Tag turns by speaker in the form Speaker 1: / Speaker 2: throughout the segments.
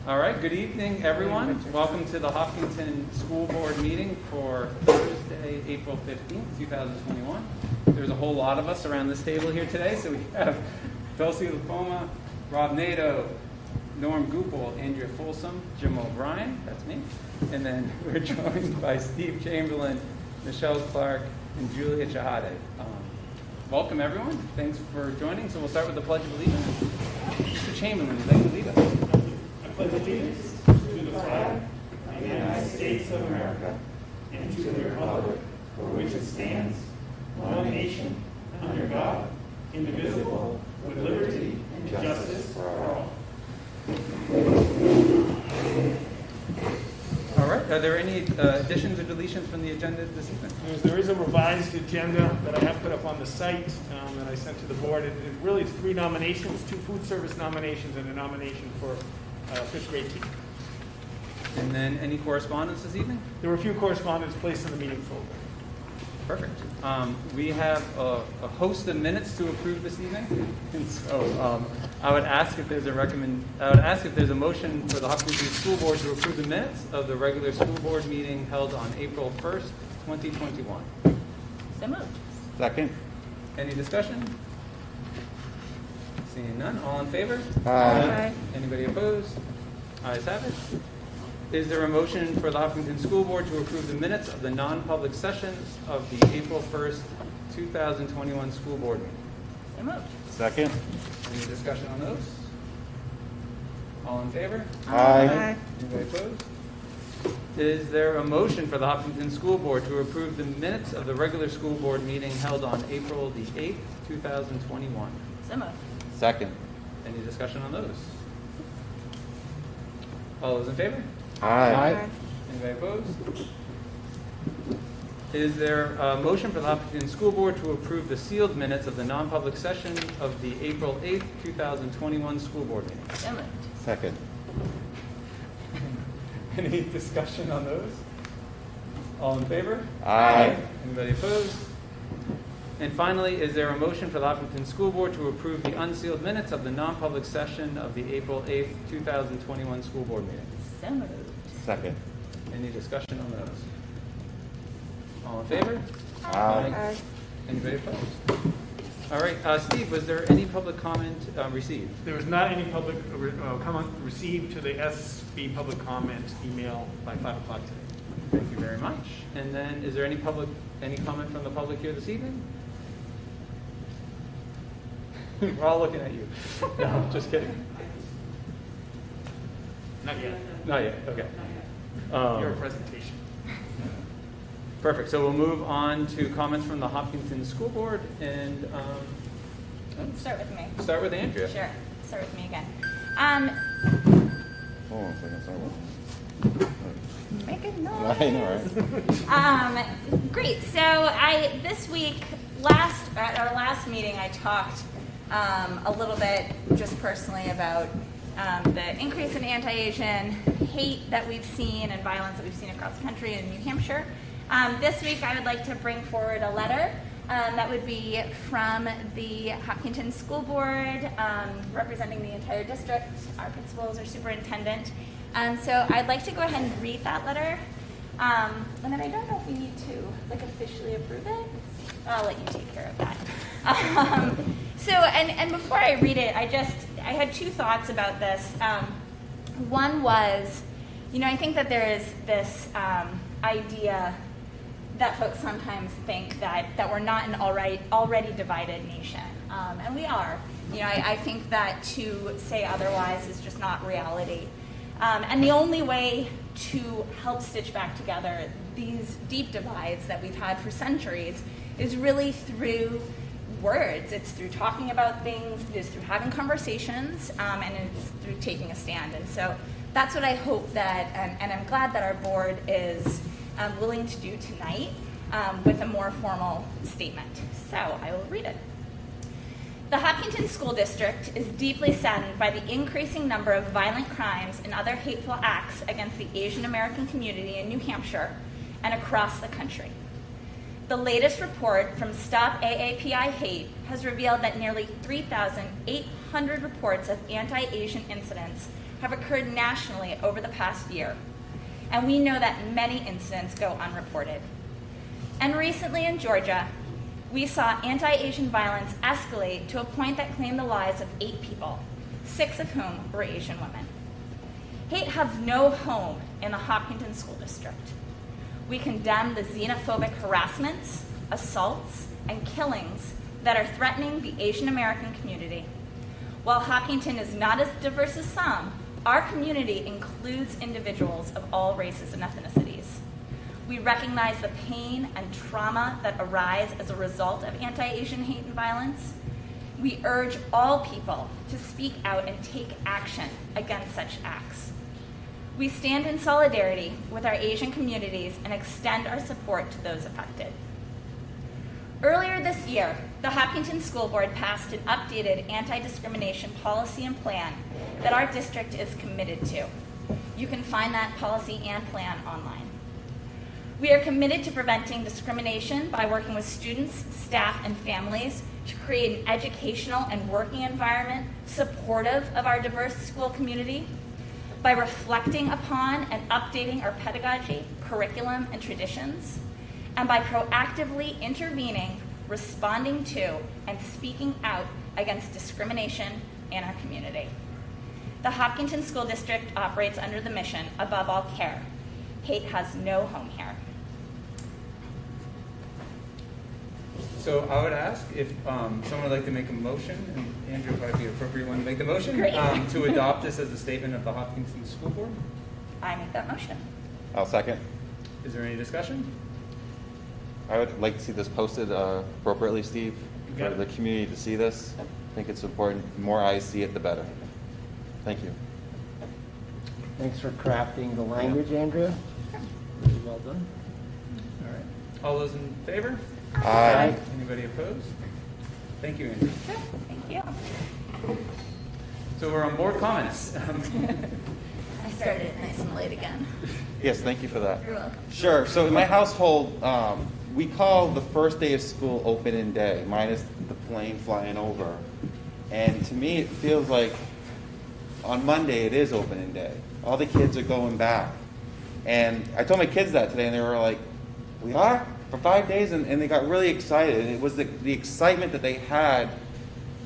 Speaker 1: All right, good evening, everyone. Welcome to the Hopkinton School Board meeting for Thursday, April 15th, 2021. There's a whole lot of us around this table here today. So we have Dulcie Lupoma, Rob Nato, Norm Goupel, Andrea Folsom, Jim O'Brien, that's me. And then we're joined by Steve Chamberlain, Michelle Clark, and Julia Chahade. Welcome, everyone. Thanks for joining. So we'll start with the Pledge of Allegiance. Mr. Chamberlain, would you like to lead us?
Speaker 2: I pledge allegiance to the flag of the United States of America and to the republic for which it stands, one nation, under God, indivisible, with liberty and justice for all.
Speaker 1: All right. Are there any additions or deletions from the agenda this evening?
Speaker 2: There is a revised agenda that I have put up on the site that I sent to the board. It really is 3 nominations, 2 food service nominations and a nomination for 5th grade team.
Speaker 1: And then any correspondence this evening?
Speaker 2: There were a few correspondence placed in the meeting folder.
Speaker 1: Perfect. We have a host of minutes to approve this evening, and so I would ask if there's a motion for the Hopkinton School Board to approve the minutes of the regular school board meeting held on April 1st, 2021.
Speaker 3: So moved.
Speaker 4: Second.
Speaker 1: Any discussion? Seeing none, all in favor?
Speaker 3: Aye.
Speaker 1: Anybody opposed? Ayes have it. Is there a motion for the Hopkinton School Board to approve the minutes of the non-public sessions of the April 1st, 2021 school board meeting?
Speaker 3: So moved.
Speaker 4: Second.
Speaker 1: Any discussion on those? All in favor?
Speaker 4: Aye.
Speaker 1: Anybody opposed? Is there a motion for the Hopkinton School Board to approve the minutes of the regular school board meeting held on April the 8th, 2021?
Speaker 3: So moved.
Speaker 4: Second.
Speaker 1: Any discussion on those? All those in favor?
Speaker 4: Aye.
Speaker 1: Anybody opposed? Is there a motion for the Hopkinton School Board to approve the sealed minutes of the non-public session of the April 8th, 2021 school board meeting?
Speaker 3: So moved.
Speaker 4: Second.
Speaker 1: Any discussion on those? All in favor?
Speaker 4: Aye.
Speaker 1: Anybody opposed? And finally, is there a motion for the Hopkinton School Board to approve the unsealed minutes of the non-public session of the April 8th, 2021 school board meeting?
Speaker 3: So moved.
Speaker 4: Second.
Speaker 1: Any discussion on those? All in favor?
Speaker 4: Aye.
Speaker 1: Anybody opposed? All right, Steve, was there any public comment received?
Speaker 2: There was not any public comment received to the SB public comment email by 5 o'clock today.
Speaker 1: Thank you very much. And then, is there any comment from the public here this evening? We're all looking at you. No, just kidding.
Speaker 2: Not yet.
Speaker 1: Not yet. Okay.
Speaker 2: Your presentation.
Speaker 1: Perfect. So we'll move on to comments from the Hopkinton School Board, and
Speaker 3: Start with me.
Speaker 1: start with Andrea.
Speaker 3: Sure. Start with me again.
Speaker 4: Hold on a second. Sorry.
Speaker 3: Make a
Speaker 4: I
Speaker 3: noise.
Speaker 4: know, right?
Speaker 3: Great. So this week, at our last meeting, I talked a little bit just personally about the increase in anti-Asian hate that we've seen and violence that we've seen across the country in New Hampshire. This week, I would like to bring forward a letter that would be from the Hopkinton School Board, representing the entire district, our principals, our superintendent. So I'd like to go ahead and read that letter. And then I don't know if we need to officially approve it. I'll let you take care of that. And before I read it, I had 2 thoughts about this. One was, I think that there is this idea that folks sometimes think that we're not an already divided nation, and we are. I think that to say otherwise is just not reality. And the only way to help stitch back together these deep divides that we've had for centuries is really through words. It's through talking about things, it's through having conversations, and it's through taking a stand. And so that's what I hope that, and I'm glad that our board is willing to do tonight with a more formal statement. So I will read it. The Hopkinton School District is deeply saddened by the increasing number of violent crimes and other hateful acts against the Asian American community in New Hampshire and across the country. The latest report from Stop AAPI Hate has revealed that nearly 3,800 reports of anti-Asian incidents have occurred nationally over the past year, and we know that many incidents go unreported. And recently in Georgia, we saw anti-Asian violence escalate to a point that claimed the lives of 8 people, 6 of whom were Asian women. Hate has no home in the Hopkinton School District. We condemn the xenophobic harassments, assaults, and killings that are threatening the Asian American community. While Hopkinton is not as diverse as some, our community includes individuals of all races and ethnicities. We recognize the pain and trauma that arise as a result of anti-Asian hate and violence. We urge all people to speak out and take action against such acts. We stand in solidarity with our Asian communities and extend our support to those affected. Earlier this year, the Hopkinton School Board passed an updated anti-discrimination policy and plan that our district is committed to. You can find that policy and plan online. We are committed to preventing discrimination by working with students, staff, and families to create an educational and working environment supportive of our diverse school community, by reflecting upon and updating our pedagogy, curriculum, and traditions, and by proactively intervening, responding to, and speaking out against discrimination in our community. The Hopkinton School District operates under the mission, above all care. Hate has no home here.
Speaker 1: So I would ask if someone would like to make a motion, and Andrew would probably be the appropriate one to make the motion,
Speaker 3: Great.
Speaker 1: to adopt this as a statement of the Hopkinton School Board.
Speaker 3: I make that motion.
Speaker 4: I'll second.
Speaker 1: Is there any discussion?
Speaker 4: I would like to see this posted appropriately, Steve,
Speaker 2: You got
Speaker 4: for
Speaker 2: it.
Speaker 4: the community to see this. I think it's important. The more eyes see it, the better. Thank you.
Speaker 5: Thanks for crafting the language, Andrea. Really well done.
Speaker 1: All right. All those in favor?
Speaker 4: Aye.
Speaker 1: Anybody opposed? Thank you, Andrew.
Speaker 3: Good. Thank you.
Speaker 1: So we're on board comments.
Speaker 3: I started it nice and late again.
Speaker 4: Yes, thank you for that.
Speaker 3: You're welcome.
Speaker 4: Sure. So in my household, we call the first day of school opening day, minus the plane flying over. And to me, it feels like on Monday it is opening day. All the kids are going back. And I told my kids that today, and they were like, "We are? For 5 days?" And they got really excited. And it was the excitement that they had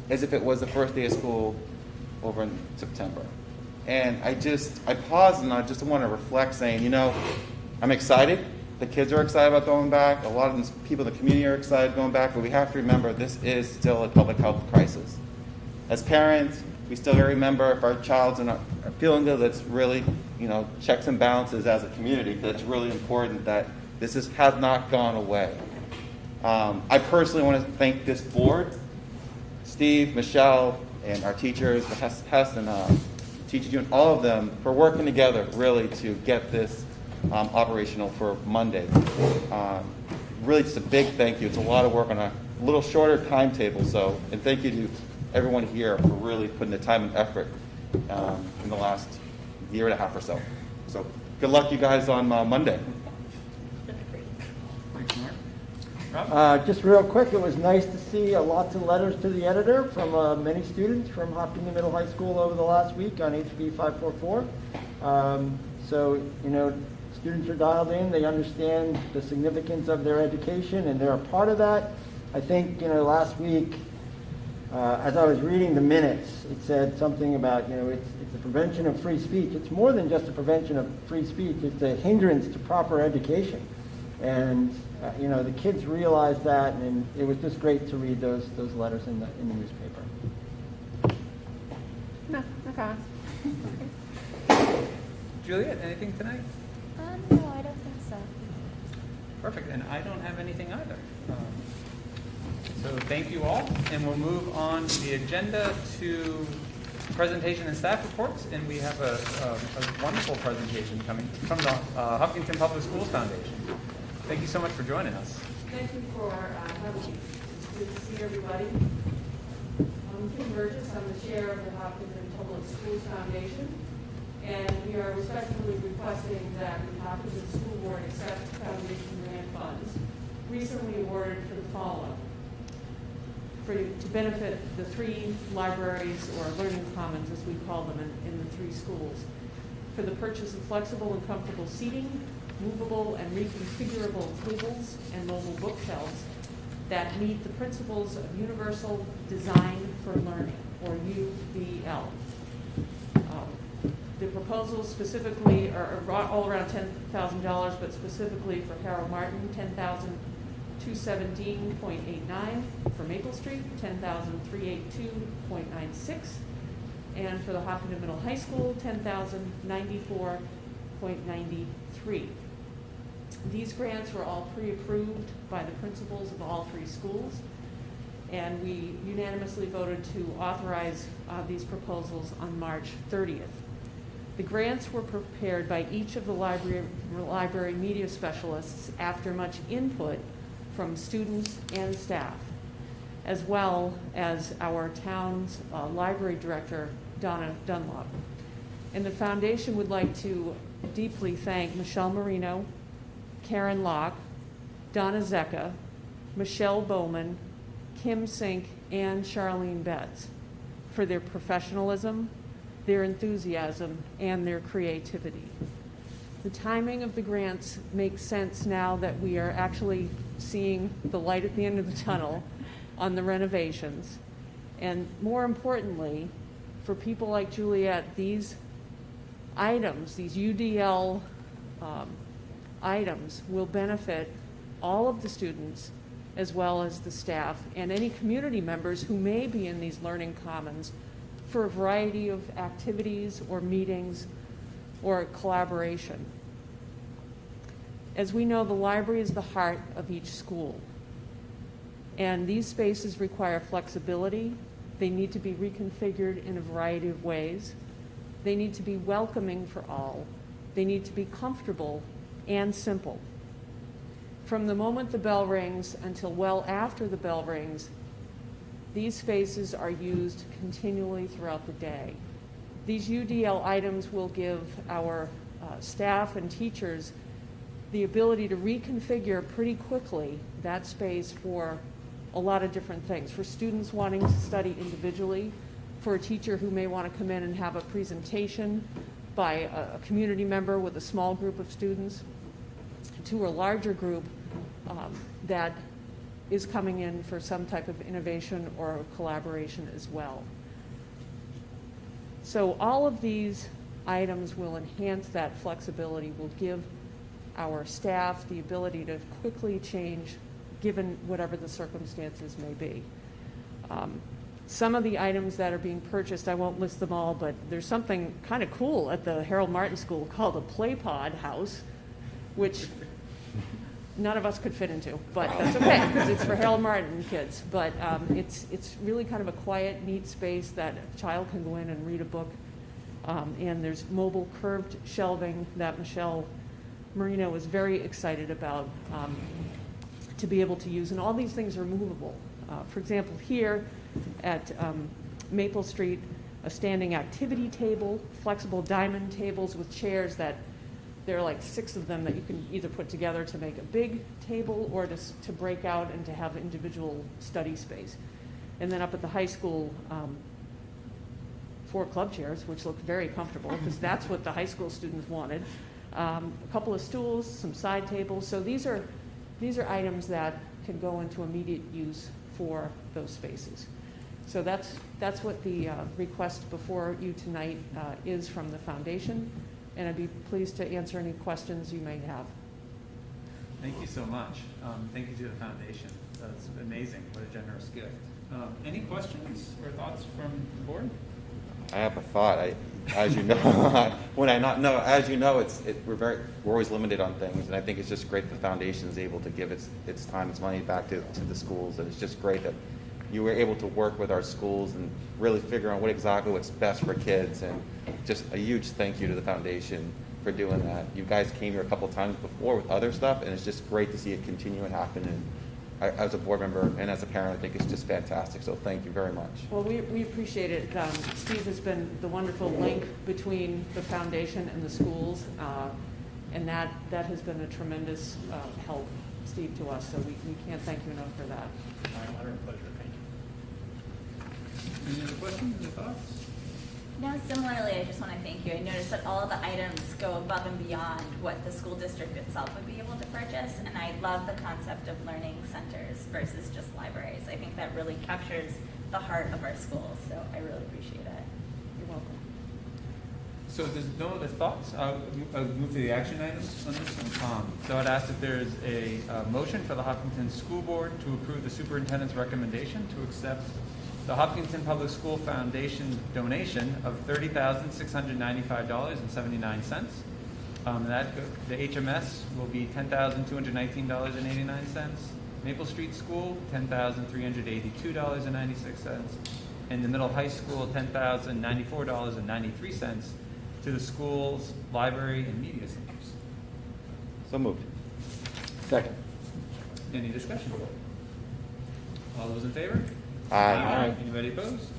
Speaker 4: as if it was the first day of school over in September. And I paused and I just want to reflect, saying, you know, I'm excited. The kids are excited about going back. A lot of the people in the community are excited going back. But we have to remember this is still a public health crisis. As parents, we still got to remember if our child's not feeling good, that's really, checks and balances as a community. That's really important that this has not gone away. I personally want to thank this board, Steve, Michelle, and our teachers, Hess and teachers union, all of them for working together really to get this operational for Monday. Really just a big thank you. It's a lot of work on a little shorter timetable, and thank you to everyone here for really putting the time and effort in the last year and a half or so. So good luck, you guys, on Monday.
Speaker 1: Thanks, Mark. Rob?
Speaker 5: Just real quick, it was nice to see lots of letters to the editor from many students from Hopkinton Middle High School over the last week on HB 544. Students are dialed in. They understand the significance of their education, and they're a part of that. I think, last week, as I was reading the minutes, it said something about, it's the prevention of free speech. It's more than just a prevention of free speech. It's a hindrance to proper education. And, the kids realized that, and it was just great to read those letters in the newspaper.
Speaker 6: No, okay.
Speaker 1: Juliet, anything tonight?
Speaker 6: No, I don't think so.
Speaker 1: Perfect, and I don't have anything either. So thank you all, and we'll move on the agenda to presentation and staff reports, and we have a wonderful presentation coming from the Hopkinton Public Schools Foundation. Thank you so much for joining us.
Speaker 7: Thank you for having me. It's good to see everybody. I'm Kim Burgess. I'm the chair of the Hopkinton Public Schools Foundation, and we are respectfully requesting that the Hopkinton School Board accept foundation grant funds recently awarded for the following: to benefit the 3 libraries, or learning commons as we call them in the 3 schools, for the purchase of flexible and comfortable seating, movable and reconfigurable tables, and mobile bookshelves that meet the principles of Universal Design for Learning, or UDL. The proposals specifically are all around $10,000, but specifically for Harold Martin, $10,217.89, for Maple Street, $10,382.96, and for the Hopkinton Middle High School, $10,094.93. These grants were all pre-approved by the principals of all 3 schools, and we unanimously voted to authorize these proposals on March 30th. The grants were prepared by each of the library media specialists after much input from students and staff, as well as our town's library director, Donna Dunlop. And the foundation would like to deeply thank Michelle Marino, Karen Locke, Donna Zecca, Michelle Bowman, Kim Sink, and Charlene Betts for their professionalism, their enthusiasm, and their creativity. The timing of the grants makes sense now that we are actually seeing the light at the end of the tunnel on the renovations. And more importantly, for people like Juliet, these items, these UDL items, will benefit all of the students as well as the staff and any community members who may be in these learning commons for a variety of activities or meetings or collaboration. As we know, the library is the heart of each school, and these spaces require flexibility. They need to be reconfigured in a variety of ways. They need to be welcoming for all. They need to be comfortable and simple. From the moment the bell rings until well after the bell rings, these spaces are used continually throughout the day. These UDL items will give our staff and teachers the ability to reconfigure pretty quickly that space for a lot of different things. For students wanting to study individually, for a teacher who may want to come in and have a presentation by a community member with a small group of students, to a larger group that is coming in for some type of innovation or collaboration as well. So all of these items will enhance that flexibility, will give our staff the ability to quickly change given whatever the circumstances may be. Some of the items that are being purchased, I won't list them all, but there's something kind of cool at the Harold Martin School called a Play Pod House, which none of us could fit into, but that's okay, because it's for Harold Martin kids. But it's really kind of a quiet, neat space that a child can go in and read a book. And there's mobile curved shelving that Michelle Marino was very excited about to be able to use. And all these things are movable. For example, here at Maple Street, a standing activity table, flexible diamond tables with chairs that there are like 6 of them that you can either put together to make a big table or to break out and to have individual study space. And then up at the high school, 4 club chairs, which look very comfortable because that's what the high school students wanted. A couple of stools, some side tables. So these are items that can go into immediate use for those spaces. So that's what the request before you tonight is from the foundation. And I'd be pleased to answer any questions you may have.
Speaker 1: Thank you so much. Thank you to the foundation. That's amazing. What a generous gift. Any questions or thoughts from the board?
Speaker 4: I have a thought. As you know, we're always limited on things, and I think it's just great that the foundation is able to give its time, its money back to the schools, and it's just great that you were able to work with our schools and really figure out what's best for kids. And just a huge thank you to the foundation for doing that. You guys came here a couple times before with other stuff, and it's just great to see it continue and happen. And as a board member and as a parent, I think it's just fantastic. So thank you very much.
Speaker 7: Well, we appreciate it. Steve has been the wonderful link between the foundation and the schools, and that has been a tremendous help, Steve, to us. So we can't thank you enough for that.
Speaker 2: My honor and pleasure. Thank you.
Speaker 1: Any other questions or thoughts?
Speaker 3: No, similarly, I just want to thank you. I noticed that all of the items go above and beyond what the school district itself would be able to purchase, and I love the concept of learning centers versus just libraries. I think that really captures the heart of our schools, so I really appreciate it. You're welcome.
Speaker 1: So if there's no other thoughts, I'll move to the action items on this one. So I'd ask if there's a motion for the Hopkinton School Board to approve the superintendent's recommendation to accept the Hopkinton Public School Foundation donation of $30,695.79. The HMS will be $10,219.89. Maple Street School, $10,382.96. And the middle high school, $10,094.93 to the school's library and media centers.
Speaker 4: So moved.
Speaker 5: Second.
Speaker 1: Any discussion? All those in favor?
Speaker 4: Aye.
Speaker 1: Anybody opposed?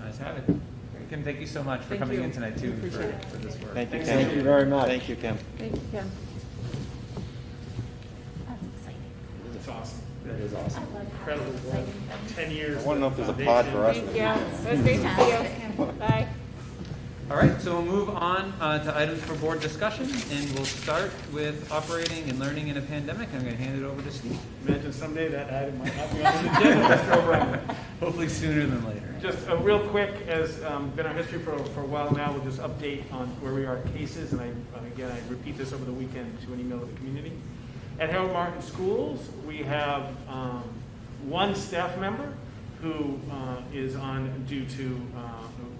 Speaker 1: Ayes have it. Kim, thank you so much for
Speaker 7: Thank
Speaker 1: coming
Speaker 7: you.
Speaker 1: in tonight too
Speaker 7: We appreciate it.
Speaker 1: for this work.
Speaker 4: Thank you, Kim.
Speaker 5: Thank you very much.
Speaker 4: Thank you, Kim.
Speaker 6: Thank you, Kim.
Speaker 3: That's exciting.
Speaker 2: It's awesome.
Speaker 1: That is awesome.
Speaker 3: I love
Speaker 2: Incredible
Speaker 3: having
Speaker 2: work.
Speaker 3: exciting things.
Speaker 2: 10 years.
Speaker 4: I want to know if there's a
Speaker 2: of
Speaker 4: pod for us.
Speaker 6: Thank you. It was great to see you. Bye.
Speaker 1: All right, so we'll move on to items for board discussion, and we'll start with operating and learning in a pandemic. I'm going to hand it over to Steve.
Speaker 2: Imagine someday that item might not be on the agenda, Mr. O'Brien.
Speaker 1: Hopefully sooner than later.
Speaker 2: Just a real quick, as been our history for a while now, we'll just update on where we are in cases, and I repeat this over the weekend to an email to the community. At Harold Martin Schools, we have one staff member who is on due to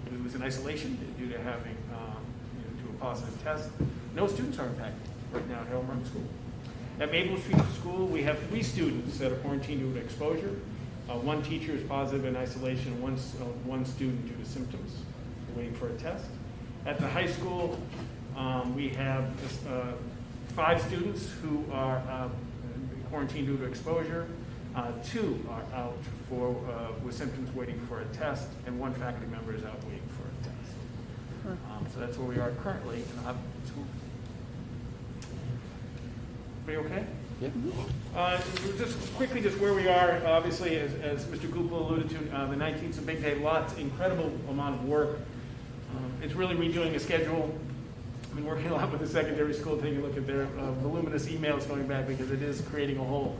Speaker 2: who is in isolation due to having to a positive test. No students are impacted right now at Harold Martin School. At Maple Street School, we have 3 students that are quarantined due to exposure. One teacher is positive in isolation, one student due to symptoms. We're waiting for a test. At the high school, we have 5 students who are quarantined due to exposure. 2 are out with symptoms waiting for a test, and 1 faculty member is out waiting for a test. So that's where we are currently in the Hopkinton School. Everybody okay? Just quickly, just where we are, obviously, as Mr. Gupel alluded to, the 19th is a big day, incredible amount of work. It's really redoing a schedule. I've been working a lot with the secondary school, taking a look at their voluminous emails going back, because it is creating a whole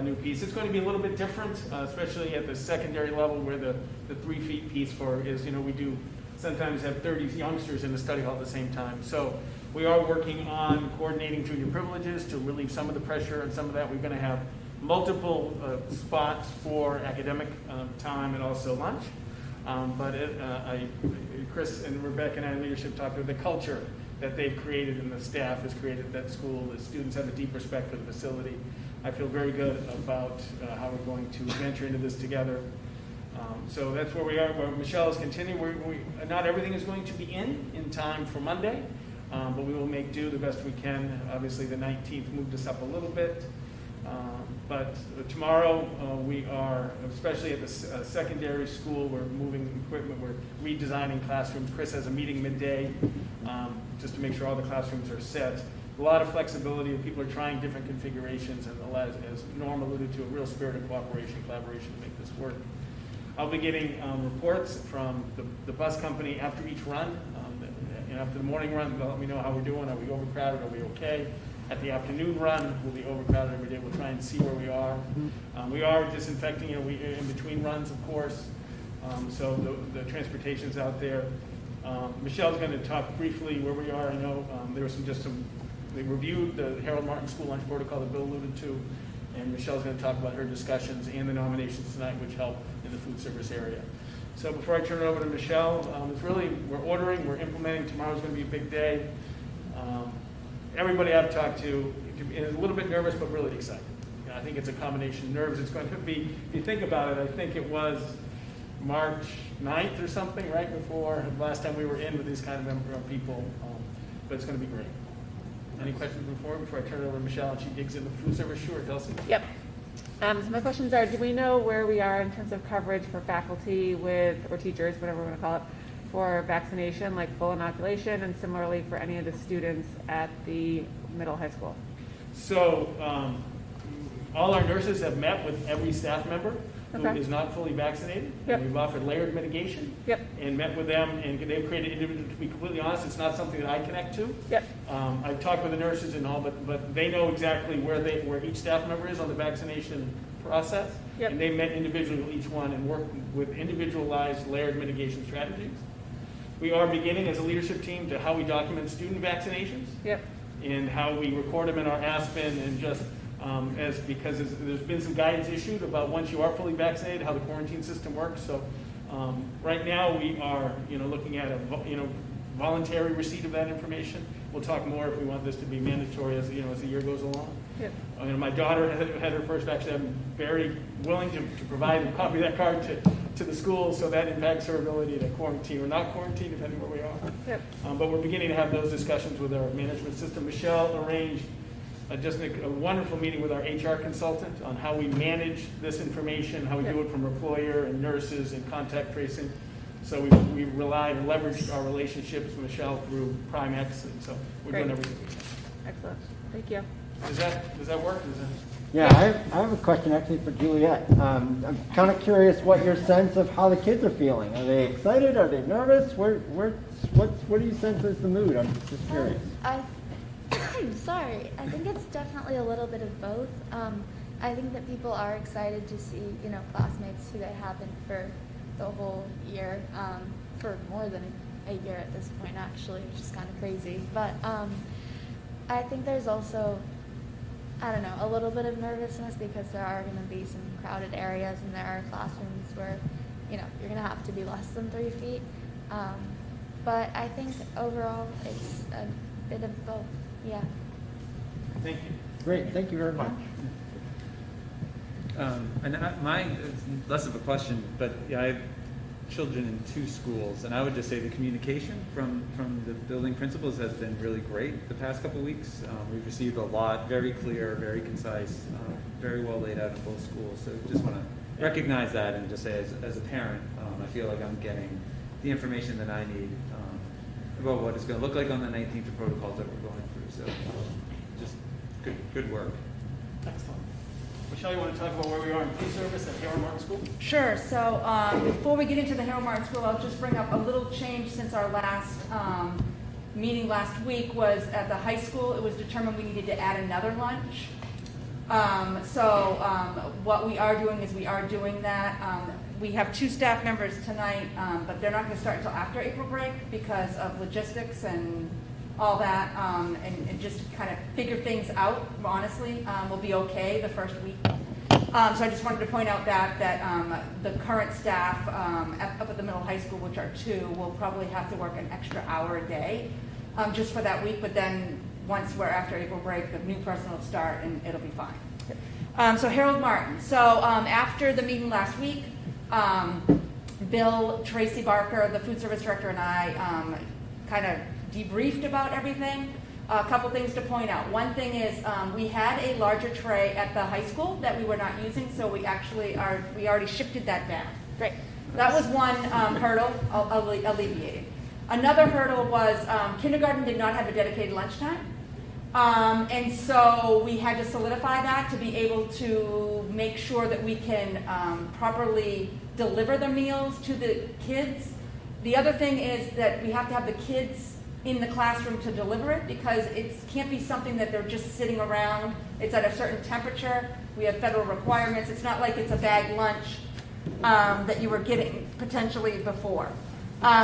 Speaker 2: new piece. It's going to be a little bit different, especially at the secondary level, where the 3 feet piece is, we do sometimes have 30 youngsters in the study hall at the same time. So we are working on coordinating junior privileges to relieve some of the pressure and some of that. We're going to have multiple spots for academic time and also lunch. Chris and Rebecca and I in leadership talked about the culture that they've created and the staff has created at that school. The students have a deep respect for the facility. I feel very good about how we're going to venture into this together. So that's where we are. Where Michelle is continuing. Not everything is going to be in time for Monday, but we will make do the best we can. Obviously, the 19th moved us up a little bit. But tomorrow, we are, especially at the secondary school, we're moving equipment, we're redesigning classrooms. Chris has a meeting midday just to make sure all the classrooms are set. A lot of flexibility. People are trying different configurations, and as Norm alluded to, a real spirit of cooperation, collaboration to make this work. I'll be getting reports from the bus company after each run. After the morning run, they'll let me know how we're doing. Are we overcrowded? Are we okay? At the afternoon run, we'll be overcrowded every day. We'll try and see where we are. We are disinfecting, in between runs, of course. So the transportation's out there. Michelle's going to talk briefly where we are. I know there was they reviewed the Harold Martin School Lunch Protocol that Bill alluded to, and Michelle's going to talk about her discussions and the nominations tonight, which help in the food service area. So before I turn it over to Michelle, we're ordering, we're implementing. Tomorrow's going to be a big day. Everybody I've talked to is a little bit nervous, but really excited. I think it's a combination of nerves. It's going to be, if you think about it, I think it was March 9th or something, right before the last time we were in with these kind of people. But it's going to be great. Any questions before I turn it over to Michelle and she digs into food service? Sure, Kelsey.
Speaker 6: Yep. So my questions are, do we know where we are in terms of coverage for faculty or teachers, whatever we want to call it, for vaccination, like full inoculation, and similarly for any of the students at the middle high school?
Speaker 2: So all our nurses have met with every staff member. who
Speaker 6: Okay.
Speaker 2: is not fully vaccinated.
Speaker 6: Yep.
Speaker 2: And we've offered layered mitigation.
Speaker 6: Yep.
Speaker 2: And met with them, and they've created individuals. To be completely honest, it's not something that I connect to.
Speaker 6: Yep.
Speaker 2: I've talked with the nurses and all, but they know exactly where each staff member is on the vaccination process.
Speaker 6: Yep.
Speaker 2: And they met individually with each one and worked with individualized layered mitigation strategies. We are beginning as a leadership team to how we document student vaccinations
Speaker 6: Yep.
Speaker 2: and how we record them in our Aspen, and just because there's been some guidance issued about once you are fully vaccinated, how the quarantine system works. So right now we are looking at a voluntary receipt of that information. We'll talk more if we want this to be mandatory as the year goes along.
Speaker 6: Yep.
Speaker 2: My daughter had her first vaccine. I'm very willing to provide a copy of that card to the school, so that impacts her ability to quarantine or not quarantine, depending where we are.
Speaker 6: Yep.
Speaker 2: But we're beginning to have those discussions with our management system. Michelle arranged just a wonderful meeting with our HR consultant on how we manage this information, how we do it from employer and nurses and contact tracing. So we relied and leveraged our relationships with Michelle through Primex, and so we're doing
Speaker 6: Great.
Speaker 2: everything we can.
Speaker 6: Excellent. Thank you.
Speaker 2: Does that work?
Speaker 5: Yeah, I have a question actually for Juliet. I'm kind of curious what your sense of how the kids are feeling. Are they excited? Are they nervous? What do you sense is the mood? I'm just curious.
Speaker 8: Sorry, I think it's definitely a little bit of both. I think that people are excited to see, classmates who they haven't for the whole year, for more than a year at this point, actually, which is kind of crazy. But I think there's also, a little bit of nervousness because there are going to be some crowded areas and there are classrooms where, you're going to have to be less than 3 feet. But I think overall it's a bit of both. Yeah.
Speaker 2: Thank you.
Speaker 5: Great, thank you very much.
Speaker 1: Mine is less of a question, but I have children in 2 schools, and I would just say the communication from the building principals has been really great the past couple of weeks. We've received a lot, very clear, very concise, very well laid out in both schools. So just want to recognize that and just say as a parent, I feel like I'm getting the information that I need about what it's going to look like on the 19th, the protocols that we're going through. So just good work.
Speaker 2: Excellent. Michelle, you want to talk about where we are in food service at Harold Martin School?
Speaker 7: Sure. So before we get into the Harold Martin School, I'll just bring up a little change since our last meeting last week. Was at the high school. It was determined we needed to add another lunch. What we are doing is we are doing that. We have 2 staff members tonight, but they're not going to start until after April break because of logistics and all that, and just kind of figure things out, honestly. We'll be okay the first week. So I just wanted to point out that the current staff up at the middle high school, which are 2, will probably have to work an extra hour a day just for that week, but then once we're after April break, the new person will start and it'll be fine. So Harold Martin. So after the meeting last week, Bill, Tracy Barker, the food service director, and I kind of debriefed about everything. A couple things to point out. One thing is we had a larger tray at the high school that we were not using, so we already shifted that down. Great. That was one hurdle alleviated. Another hurdle was kindergarten did not have a dedicated lunchtime. And so we had to solidify that to be able to make sure that we can properly deliver the meals to the kids. The other thing is that we have to have the kids in the classroom to deliver it because it can't be something that they're just sitting around. It's at a certain temperature. We have federal requirements. It's not like it's a bag lunch that you were getting potentially before.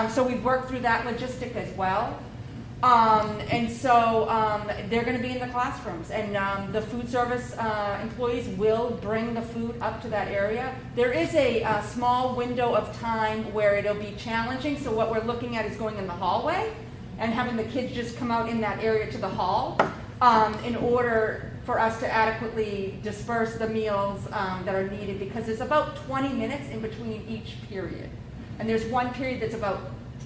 Speaker 7: So we've worked through that logistic as well. And so they're going to be in the classrooms, and the food service employees will bring the food up to that area. There is a small window of time where it'll be challenging, so what we're looking at is going in the hallway and having the kids just come out in that area to the hall in order for us to adequately disperse the meals that are needed, because there's about 20 minutes in between each period. And there's one period that's about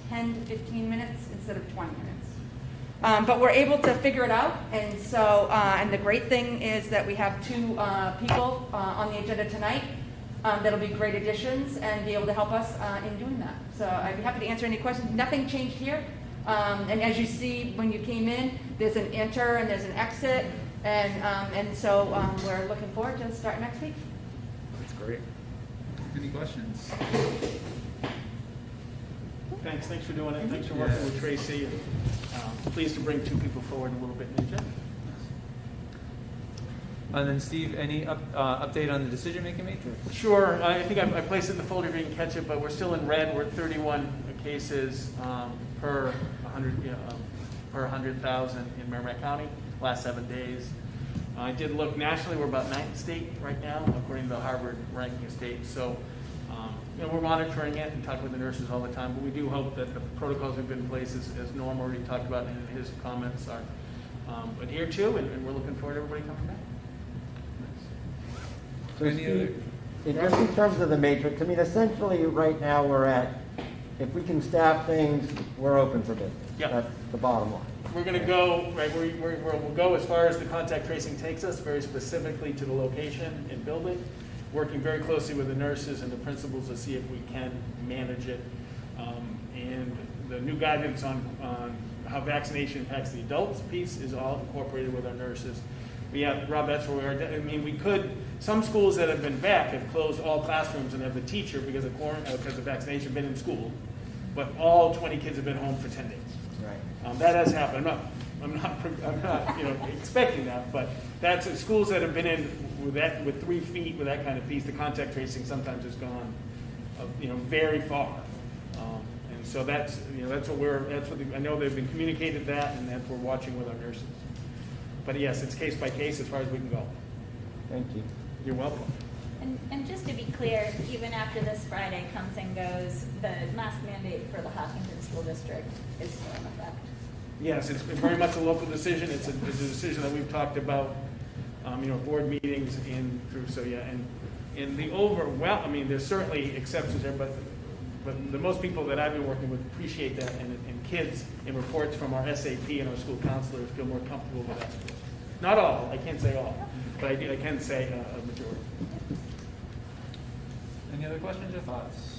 Speaker 7: 10 to 15 minutes instead of 20 minutes. But we're able to figure it out, and so and the great thing is that we have 2 people on the agenda tonight that'll be great additions and be able to help us in doing that. So I'd be happy to answer any questions. Nothing changed here, and as you see when you came in, there's an enter and there's an exit, and so we're looking forward to starting next week.
Speaker 1: That's great. Any questions?
Speaker 2: Thanks for doing it. Thanks for working with Tracy. And, pleased to bring two people forward a little bit in the agenda.
Speaker 1: And then Steve, any update on the decision-making matrix?
Speaker 2: Sure. I think I placed it in the folder if you didn't catch it, but we're still in red. We're at 31 cases per 100,000 in Merrimack County, last 7 days. I did look nationally. We're about 9th state right now, according to the Harvard ranking of states. So, we're monitoring it and talking with the nurses all the time, but we do hope that the protocols we've been in place, as Norm already talked about in his comments, are adhered to, and we're looking forward to everybody coming back.
Speaker 5: So
Speaker 1: Any other?
Speaker 5: Steve, just in terms of the matrix, I mean, essentially, right now, we're at, if we can staff things, we're open for business.
Speaker 2: Yeah.
Speaker 5: That's the bottom line.
Speaker 2: We're going to go, right, we'll go as far as the contact tracing takes us, very specifically to the location and building, working very closely with the nurses and the principals to see if we can manage it. And the new guidance on how vaccination impacts the adults piece is all incorporated with our nurses. Rob, that's where we are. I mean, we could, some schools that have been back have closed all classrooms and have the teacher, because of vaccination, been in school, but all 20 kids have been home for 10 days.
Speaker 5: Right.
Speaker 2: That has happened. I'm not expecting that, but that's schools that have been in with 3 feet with that kind of piece. The contact tracing sometimes has gone, very far, and so that's what I know they've been communicated that, and that's what we're watching with our nurses. But yes, it's case by case as far as we can go.
Speaker 5: Thank you.
Speaker 2: You're welcome.
Speaker 3: And just to be clear, even after this Friday comes and goes, the mask mandate for the Hopkinton School District is still in effect.
Speaker 2: Yes, it's very much a local decision. It's a decision that we've talked about, board meetings and through. So yeah, and in the I mean, there's certainly exceptions there, but the most people that I've been working with appreciate that, and kids in reports from our SAP and our school counselors feel more comfortable with that. Not all, I can't say all, but I can say a majority.
Speaker 1: Any other questions or thoughts?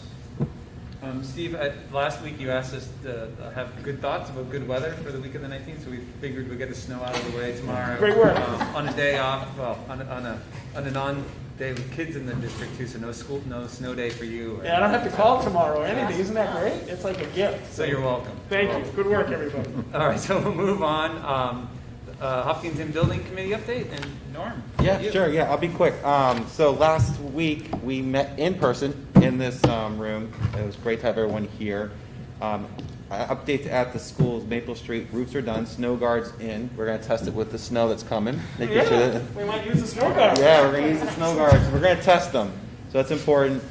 Speaker 1: Steve, last week you asked us to have good thoughts about good weather for the week of the 19th, so we figured we'd get the snow out of the way tomorrow.
Speaker 2: Great work.
Speaker 1: On a day off, on a non-day with kids in the district too, so no snow day for you.
Speaker 2: Yeah, I don't have to call tomorrow or anything. Isn't that great? It's like a gift.
Speaker 1: So you're welcome.
Speaker 2: Thank you. Good work, everybody.
Speaker 1: All right, so we'll move on. Hopkinton Building Committee update, and Norm.
Speaker 4: Yeah,
Speaker 1: you.
Speaker 4: sure. Yeah, I'll be quick. So last week we met in person in this room. It was great to have everyone here. Updates at the schools: Maple Street roofs are done, snow guards in. We're going to test it with the snow that's coming. Making sure that,
Speaker 2: We might use the snow guard.
Speaker 4: yeah, we're going to use the snow guards. We're going to test them, so that's important.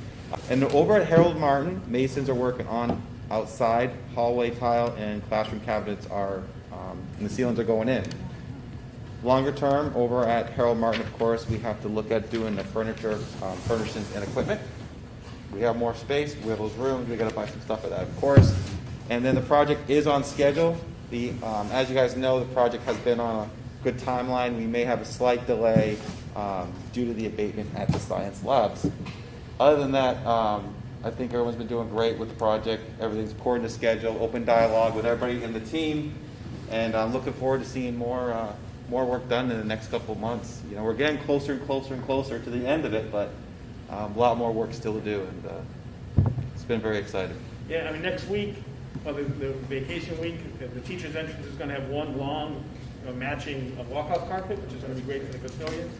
Speaker 4: And over at Harold Martin, masons are working on outside hallway tile, and classroom cabinets are, and the ceilings are going in. Longer term, over at Harold Martin, of course, we have to look at doing the furniture, furnishings, and equipment. We have more space. We have those rooms. We got to buy some stuff for that, of course. And then the project is on schedule. As you guys know, the project has been on a good timeline. We may have a slight delay due to the abatement at the science labs. Other than that, I think everyone's been doing great with the project. Everything's according to schedule. Open dialogue with everybody in the team, and I'm looking forward to seeing more work done in the next couple of months. We're getting closer and closer and closer to the end of it, but a lot more work still to do, and it's been very exciting.
Speaker 2: Yeah, I mean, next week, the vacation week, the teacher's entrance is going to have one long matching walk-off carpet, which is going to be great for the custodians.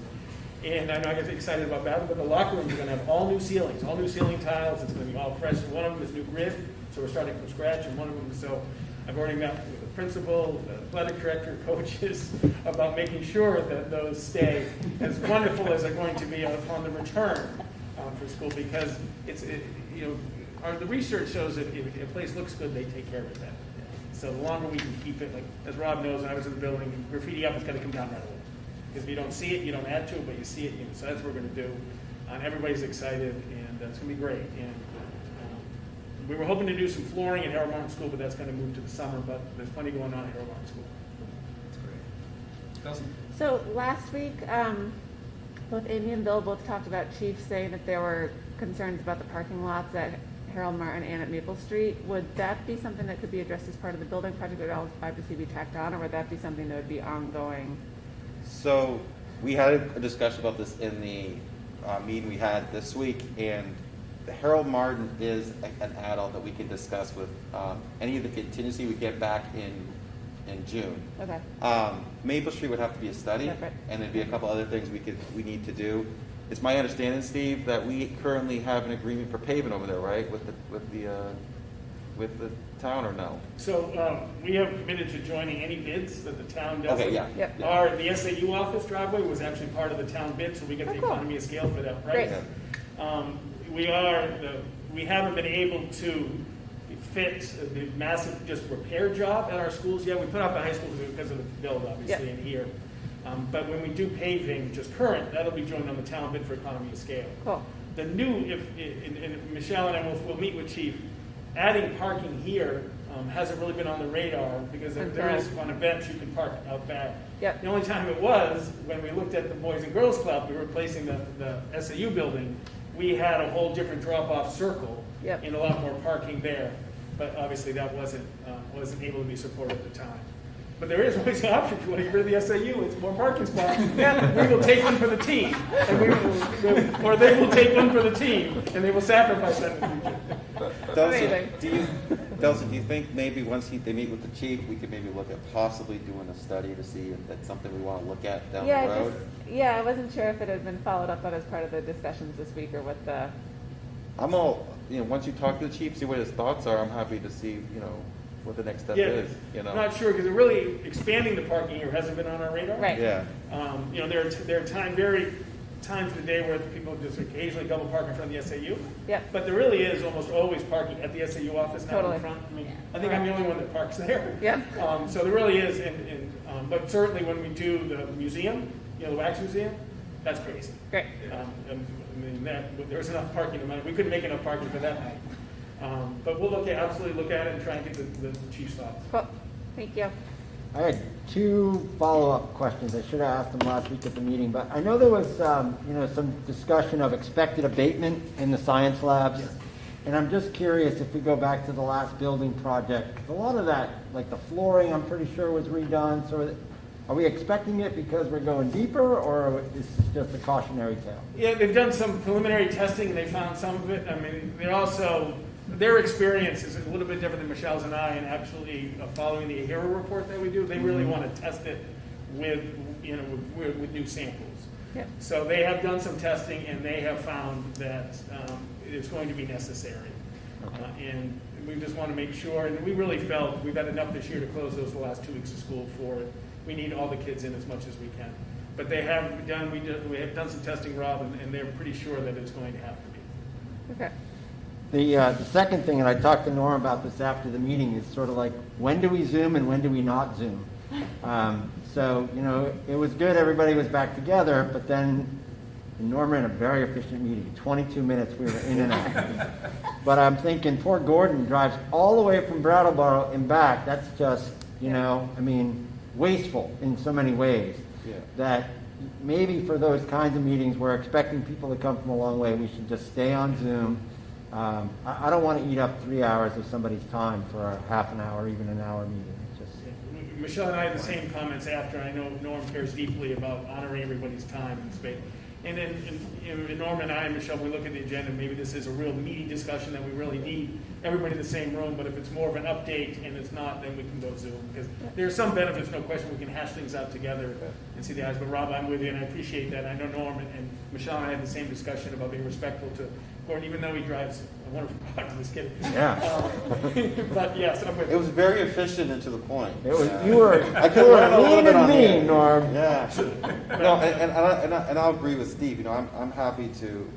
Speaker 2: And I know I get excited about that, but the locker rooms are going to have all new ceilings, all new ceiling tiles. It's going to be all fresh. One of them is new grid, so we're starting from scratch. And one of them, so I've already met with the principal, the athletic director, coaches about making sure that those stay as wonderful as they're going to be upon the return for school, because the research shows that if a place looks good, they take care of it better. So the longer we can keep it, like as Rob knows, when I was in the building, graffiti up is going to come down right away. Because if you don't see it, you don't add to it, but you see it, so that's what we're going to do. And everybody's excited, and it's going to be great. And we were hoping to do some flooring at Harold Martin School, but that's going to move to the summer, but there's plenty going on at Harold Martin School.
Speaker 1: That's great. Awesome.
Speaker 6: So last week, both Amy and Bill both talked about chiefs saying that there were concerns about the parking lots at Harold Martin and at Maple Street. Would that be something that could be addressed as part of the building project? Would all obviously be tacked on, or would that be something that would be ongoing?
Speaker 4: So we had a discussion about this in the meeting we had this week, and the Harold Martin is an adult that we can discuss with any of the contingency we get back in June.
Speaker 6: Okay.
Speaker 4: Maple Street would have to be a study,
Speaker 6: Separate.
Speaker 4: and there'd be a couple other things we need to do. It's my understanding, Steve, that we currently have an agreement for paving over there, right, with the town, or no?
Speaker 2: So we have committed to joining any bids that the town does.
Speaker 4: Okay, yeah.
Speaker 6: Yep.
Speaker 2: The SAU office driveway was actually part of the town bid, so we get the
Speaker 6: Oh, cool.
Speaker 2: economy of scale for that
Speaker 6: Great.
Speaker 2: price. We haven't been able to fit the massive just repair job at our schools yet. We put off the high school because of the build, obviously,
Speaker 6: Yep.
Speaker 2: in here. But when we do paving, just current, that'll be joined on the town bid for economy of scale.
Speaker 6: Cool.
Speaker 2: The new, and Michelle and I will meet with Chief, adding parking here hasn't really been on the radar because there is on a bench you can park out back.
Speaker 6: Yep.
Speaker 2: The only time it was when we looked at the Boys and Girls Club, we were replacing the SAU building. We had a whole different drop-off circle
Speaker 6: Yep.
Speaker 2: and a lot more parking there. But obviously that wasn't able to be supported at the time. But there is always an option if you want to get rid of the SAU. It's more parking spots. We will take one for the team, and or they will take one for the team, and they will sacrifice that in the future.
Speaker 6: Amazing.
Speaker 4: Delson, do you think maybe once they meet with the chief, we could maybe look at possibly doing a study to see if that's something we want to look at down the road?
Speaker 6: I wasn't sure if it had been followed up on as part of the discussions this week or what the.
Speaker 4: I'm all, once you talk to the chief, see what his thoughts are, I'm happy to see, what the next step is,
Speaker 2: I'm not sure because really expanding the parking here hasn't been on our radar.
Speaker 6: Right.
Speaker 4: Yeah.
Speaker 2: There are times of the day where people just occasionally double park in front of the SAU.
Speaker 6: Yep.
Speaker 2: But there really is almost always parking at the SAU office now
Speaker 6: Totally.
Speaker 2: in front. I think I'm the only one that parks there.
Speaker 6: Yeah.
Speaker 2: So there really is, but certainly when we do the museum, the wax museum, that's crazy.
Speaker 6: Great.
Speaker 2: There's enough parking. We couldn't make enough parking for that night. But we'll absolutely look at it and try and get the chief's thoughts.
Speaker 6: Cool. Thank you.
Speaker 5: I had two follow-up questions. I should have asked them last week at the meeting, but I know there was, some discussion of expected abatement in the science labs.
Speaker 2: Yes.
Speaker 5: And I'm just curious if we go back to the last building project, 'cause a lot of that, like the flooring, I'm pretty sure was redone. So are we expecting it because we're going deeper, or is this just a cautionary tale?
Speaker 2: Yeah, they've done some preliminary testing and they found some of it. Their experience is a little bit different than Michelle's and I, and actually following the HERA report that we do, they really want to test it with new samples.
Speaker 6: Yeah.
Speaker 2: So they have done some testing and they have found that it's going to be necessary. And we just want to make sure, and we really felt we've had enough this year to close the last 2 weeks of school for it. We need all the kids in as much as we can. But they have done, we have done some testing, Rob, and they're pretty sure that it's going to have to be.
Speaker 6: Okay.
Speaker 5: The second thing, and I talked to Norm about this after the meeting, is sort of like, when do we Zoom and when do we not Zoom? It was good, everybody was back together, but then Norm ran a very efficient meeting. 22 minutes, we were in and out. But I'm thinking, poor Gordon drives all the way from Brattleboro and back. That's just, wasteful in so many ways.
Speaker 4: Yeah.
Speaker 5: That maybe for those kinds of meetings, we're expecting people to come from a long way, we should just stay on Zoom. I don't want to eat up 3 hours of somebody's time for a half an hour, even an hour meeting. It's just...
Speaker 2: Michelle and I had the same comments after. I know Norm cares deeply about honoring everybody's time and space. And then Norm and I and Michelle, we look at the agenda, maybe this is a real meaty discussion that we really need everybody in the same room, but if it's more of an update and it's not, then we can go Zoom. Because there's some benefits, no question, we can hash things out together and see the eyes. But Rob, I'm with you and I appreciate that. I know Norm and Michelle and I had the same discussion about being respectful to Gordon, even though he drives a wonderful car. I'm just kidding.
Speaker 5: Yeah.
Speaker 2: But yes, I'm with you.
Speaker 4: It was very efficient and to the point.
Speaker 5: It was,
Speaker 4: Yeah.
Speaker 5: you were lean and mean, Norm.
Speaker 4: Yeah. No, and I'll agree with Steve. I'm happy to,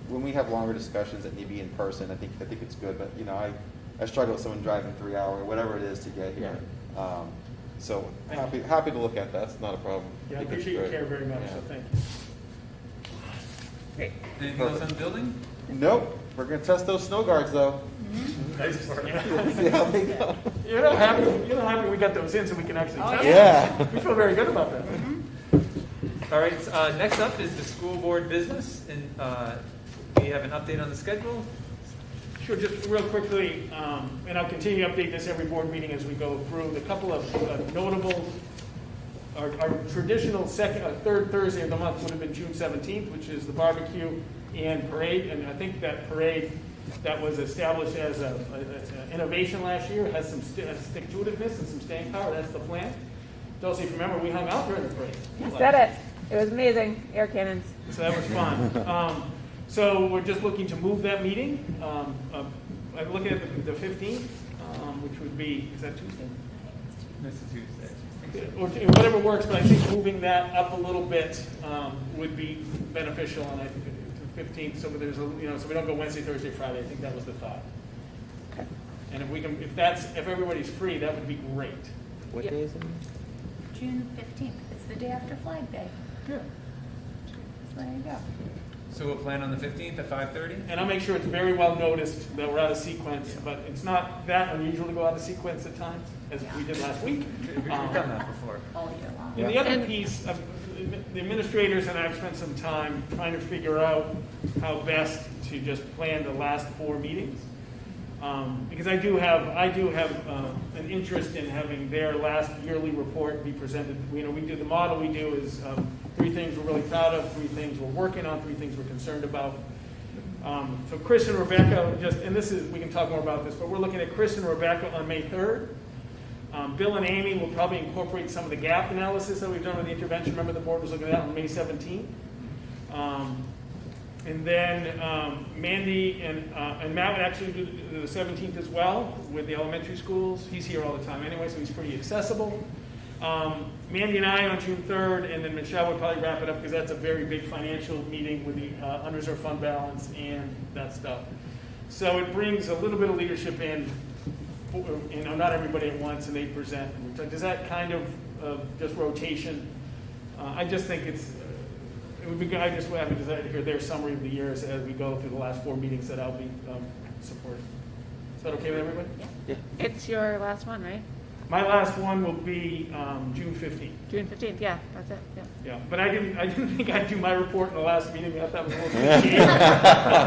Speaker 4: when we have longer discussions that need to be in person, I think it's good. But I struggle with someone driving 3 hours, whatever it is, to get here. So happy to look at that. That's not a problem.
Speaker 2: Yeah, I
Speaker 4: think it's
Speaker 2: appreciate your
Speaker 4: great.
Speaker 2: care very much,
Speaker 4: Yeah.
Speaker 2: so thank you.
Speaker 6: Great.
Speaker 1: Anything else on the building?
Speaker 4: Nope. We're gonna test those snow guards though.
Speaker 2: Nice part.
Speaker 4: See how they go.
Speaker 2: You're not happy we got those in so we can actually test them.
Speaker 4: Yeah.
Speaker 2: We feel very good about that.
Speaker 1: All right, next up is the school board business, and we have an update on the schedule.
Speaker 2: Sure, just real quickly, and I'll continue to update this every board meeting as we go through. The couple of notable our traditional third Thursday of the month would have been June 17th, which is the barbecue and parade. And I think that parade that was established as an innovation last year has some stick-to-itiveness and some staying power. That's the plan. Dulcie, if you remember, we hung out during the parade.
Speaker 6: You said it. It was amazing. Air cannons.
Speaker 2: So that was fun. So we're just looking to move that meeting. I'm looking at the 15th, which would be, is that Tuesday?
Speaker 1: This is Tuesday.
Speaker 2: Or whatever works, but I think moving that up a little bit would be beneficial. And I think to 15th, so there's so we don't go Wednesday, Thursday, Friday. I think that was the thought.
Speaker 4: Okay.
Speaker 2: And if we can, if everybody's free, that would be great.
Speaker 4: What
Speaker 6: Yep.
Speaker 4: day is it?
Speaker 3: June 15th. It's the day after Flag Day.
Speaker 2: Yeah.
Speaker 3: So there you go.
Speaker 1: So we'll plan on the 15th at 5:30?
Speaker 2: And I'll make sure it's very well noticed that we're out of sequence, but it's not that unusual to go out of sequence at times, as we did last week.
Speaker 1: We've done that before.
Speaker 3: All year long.
Speaker 2: And the other piece, the administrators and I have spent some time trying to figure out how best to just plan the last 4 meetings. Because I do have an interest in having their last yearly report be presented. The model we do is 3 things we're really proud of, 3 things we're working on, 3 things we're concerned about. So Chris and Rebecca, we can talk more about this, but we're looking at Chris and Rebecca on May 3rd. Bill and Amy will probably incorporate some of the gap analysis that we've done with the intervention. Remember, the board was looking at that on May 17th. And then Mandy and Matt would actually do the 17th as well with the elementary schools. He's here all the time anyway, so he's pretty accessible. Mandy and I on June 3rd, and then Michelle would probably wrap it up because that's a very big financial meeting with the unreserved fund balance and that stuff. So it brings a little bit of leadership in, not everybody at once, and they present. Does that kind of just rotation? I just think it would be good. I just have to hear their summary of the years as we go through the last 4 meetings that I'll be supporting. Is that okay with everybody?
Speaker 3: Yeah.
Speaker 6: It's your last one, right?
Speaker 2: My last one will be June 15th.
Speaker 6: June 15th. Yeah, that's it. Yeah.
Speaker 2: Yeah, but I didn't think I'd do my report in the last meeting. I thought it was a little cliche.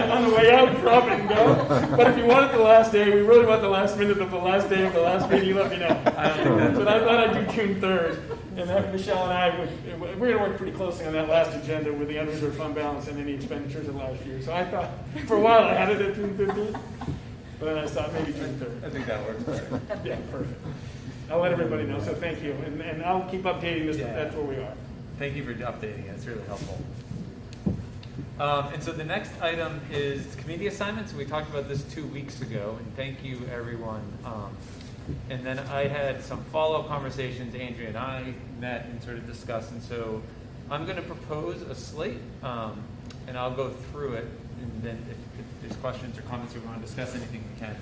Speaker 2: On the way out, drop it and go. But if you want it the last day, we really want the last minute of the last day of the last meeting, let me know. But I thought I'd do June 3rd. And that Michelle and I, we're going to work pretty closely on that last agenda with the unreserved fund balance and any expenditures of last year. So I thought, for a while, I had it at June 15th. But then I thought maybe June 3rd.
Speaker 1: I think that works better.
Speaker 2: Yeah, perfect. I'll let everybody know, so thank you. And I'll keep updating this,
Speaker 1: Yeah.
Speaker 2: that's where we are.
Speaker 1: Thank you for updating it. It's really helpful. And so the next item is committee assignments. We talked about this 2 weeks ago, and thank you, everyone. And then I had some follow-up conversations. Andrea and I met and sort of discussed, and so I'm going to propose a slate, and I'll go through it, and then if there's questions or comments or we want to discuss anything, we can.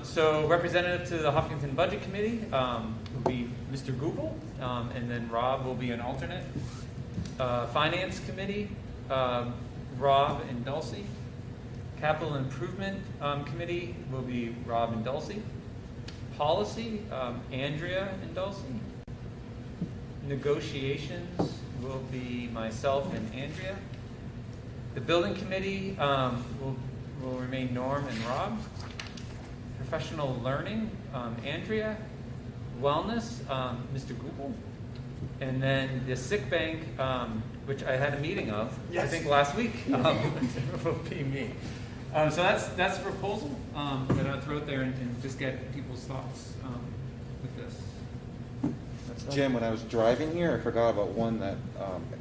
Speaker 1: So representative to the Hopkinton Budget Committee will be Mr. Google, and then Rob will be an alternate. Finance Committee, Rob and Dulcie. Capital Improvement Committee will be Rob and Dulcie. Policy, Andrea and Dulcie. Negotiations will be myself and Andrea. The Building Committee will remain Norm and Rob. Professional Learning, Andrea. Wellness, Mr. Google. And then the Sick Bank, which I had a meeting of, I think last week, will be me. So that's the proposal that I'll throw out there and just get people's thoughts with this.
Speaker 4: Jim, when I was driving here, I forgot about one that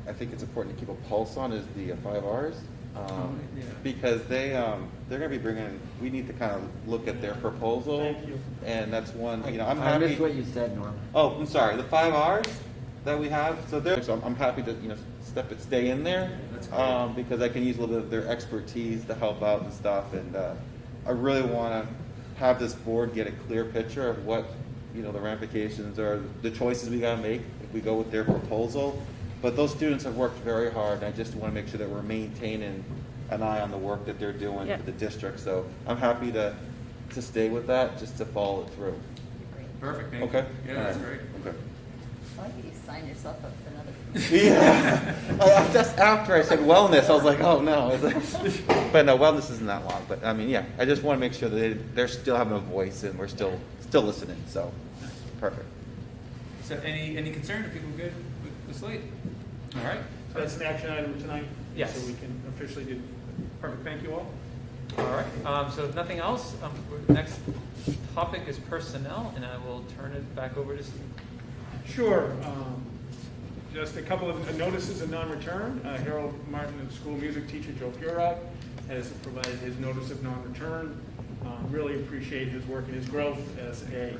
Speaker 4: I think it's important to keep a pulse on is the 5 Rs.
Speaker 1: Yeah.
Speaker 4: Because they're going to be bringing, we need to kind of look at their proposal.
Speaker 2: Thank you.
Speaker 4: And that's one, I'm
Speaker 5: I
Speaker 4: happy.
Speaker 5: missed what you said, Norm.
Speaker 4: Oh, I'm sorry, the 5 Rs that we have, so I'm happy to, stay in there.
Speaker 1: That's great.
Speaker 4: Because I can use a little bit of their expertise to help out and stuff. And I really want to have this board get a clear picture of what, the ramifications are, the choices we got to make if we go with their proposal. But those students have worked very hard, and I just want to make sure that we're maintaining an eye on the work that they're doing
Speaker 6: Yeah.
Speaker 4: for the district. So I'm happy to stay with that, just to follow it through.
Speaker 1: Perfect, thank
Speaker 4: Okay?
Speaker 1: you. Yeah, that's
Speaker 4: All right.
Speaker 1: great.
Speaker 4: Okay.
Speaker 3: I like that you signed yourself up for another.
Speaker 4: Yeah. Just after I said wellness, I was like, oh no. But no, wellness isn't that long. But I mean, yeah, I just want to make sure that they're still having a voice and we're still listening. So, perfect.
Speaker 1: So any concern? Are people good with the slate? All right.
Speaker 2: So that's an action item tonight?
Speaker 1: Yes.
Speaker 2: So we can officially do. Perfect, thank you all.
Speaker 1: All right. So if nothing else, next topic is personnel, and I will turn it back over to Steve.
Speaker 2: Sure. Just a couple of notices of non-return. Harold Martin, the school music teacher, Joe Purod, has provided his notice of non-return. Really appreciate his work and his growth as a